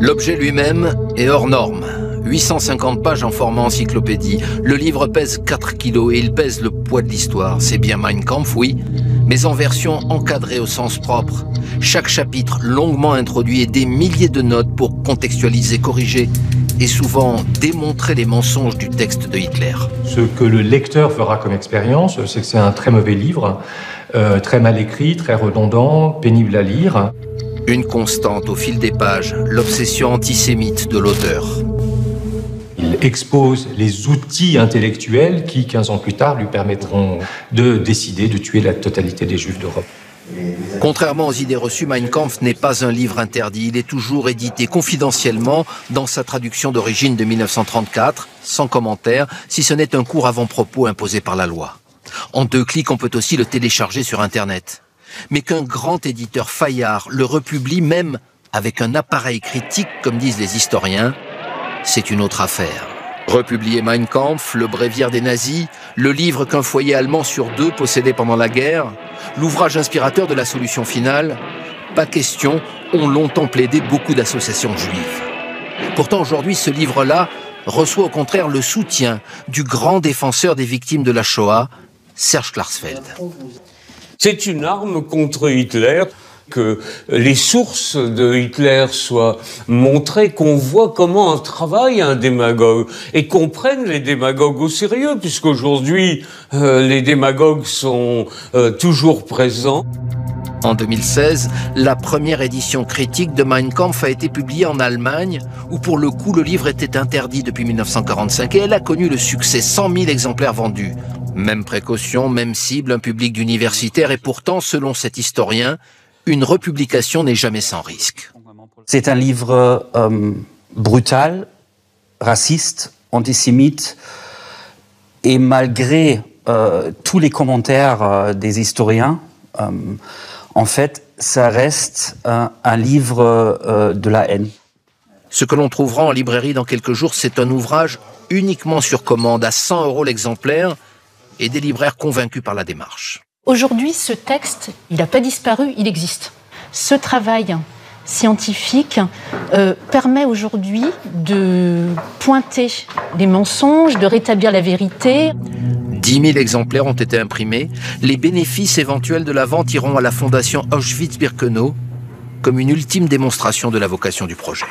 L'objet lui-même est hors norme. 850 pages en format encyclopédie. Le livre pèse 4 kilos et il pèse le poids de l'histoire. C'est bien Mein Kampf, oui, mais en version encadrée au sens propre. Chaque chapitre longuement introduit et des milliers de notes pour contextualiser, corriger et souvent démontrer les mensonges du texte de Hitler. Ce que le lecteur fera comme expérience, c'est que c'est un très mauvais livre, très mal écrit, très redondant, pénible à lire. Une constante au fil des pages, l'obsession antisémite de l'auteur. Il expose les outils intellectuels qui, 15 ans plus tard, lui permettront de décider de tuer la totalité des Juifs d'Europe. Contrairement aux idées reçues, Mein Kampf n'est pas un livre interdit. Il est toujours édité confidentiellement dans sa traduction d'origine de 1934, sans commentaire, si ce n'est un court avant-propos imposé par la loi. En 2 clics, on peut aussi le télécharger sur Internet. Mais qu'un grand éditeur Fayard le republie même avec un appareil critique, comme disent les historiens, c'est une autre affaire. Republier Mein Kampf, le bréviaire des nazis, le livre qu'un foyer allemand sur 2 possédait pendant la guerre, l'ouvrage inspirateur de la solution finale, pas question, ont longtemps plaidé beaucoup d'associations juives. Pourtant aujourd'hui, ce livre-là reçoit au contraire le soutien du grand défenseur des victimes de la Shoah, Serge Klarsfeld. C'est une arme contre Hitler. Que les sources de Hitler soient montrées, qu'on voit comment travaille un démagogue et qu'on prenne les démagogues au sérieux, puisqu'aujourd'hui, les démagogues sont toujours présents. En 2016, la première édition critique de Mein Kampf a été publiée en Allemagne, où pour le coup le livre était interdit depuis 1945 et elle a connu le succès, 100 000 exemplaires vendus. Même précaution, même cible, un public d'universitaires et pourtant, selon cet historien, une republication n'est jamais sans risque. C'est un livre brutal, raciste, antisémite, et malgré tous les commentaires des historiens, en fait, ça reste un livre de la haine. Ce que l'on trouvera en librairie dans quelques jours, c'est un ouvrage uniquement sur commande, à 100 € l'exemplaire, et des libraires convaincus par la démarche. Aujourd'hui, ce texte, il n'a pas disparu, il existe. Ce travail scientifique permet aujourd'hui de pointer les mensonges, de rétablir la vérité. 10 000 exemplaires ont été imprimés. Les bénéfices éventuels de la vente iront à la fondation Auschwitz-Birkenau comme une ultime démonstration de la vocation du projet.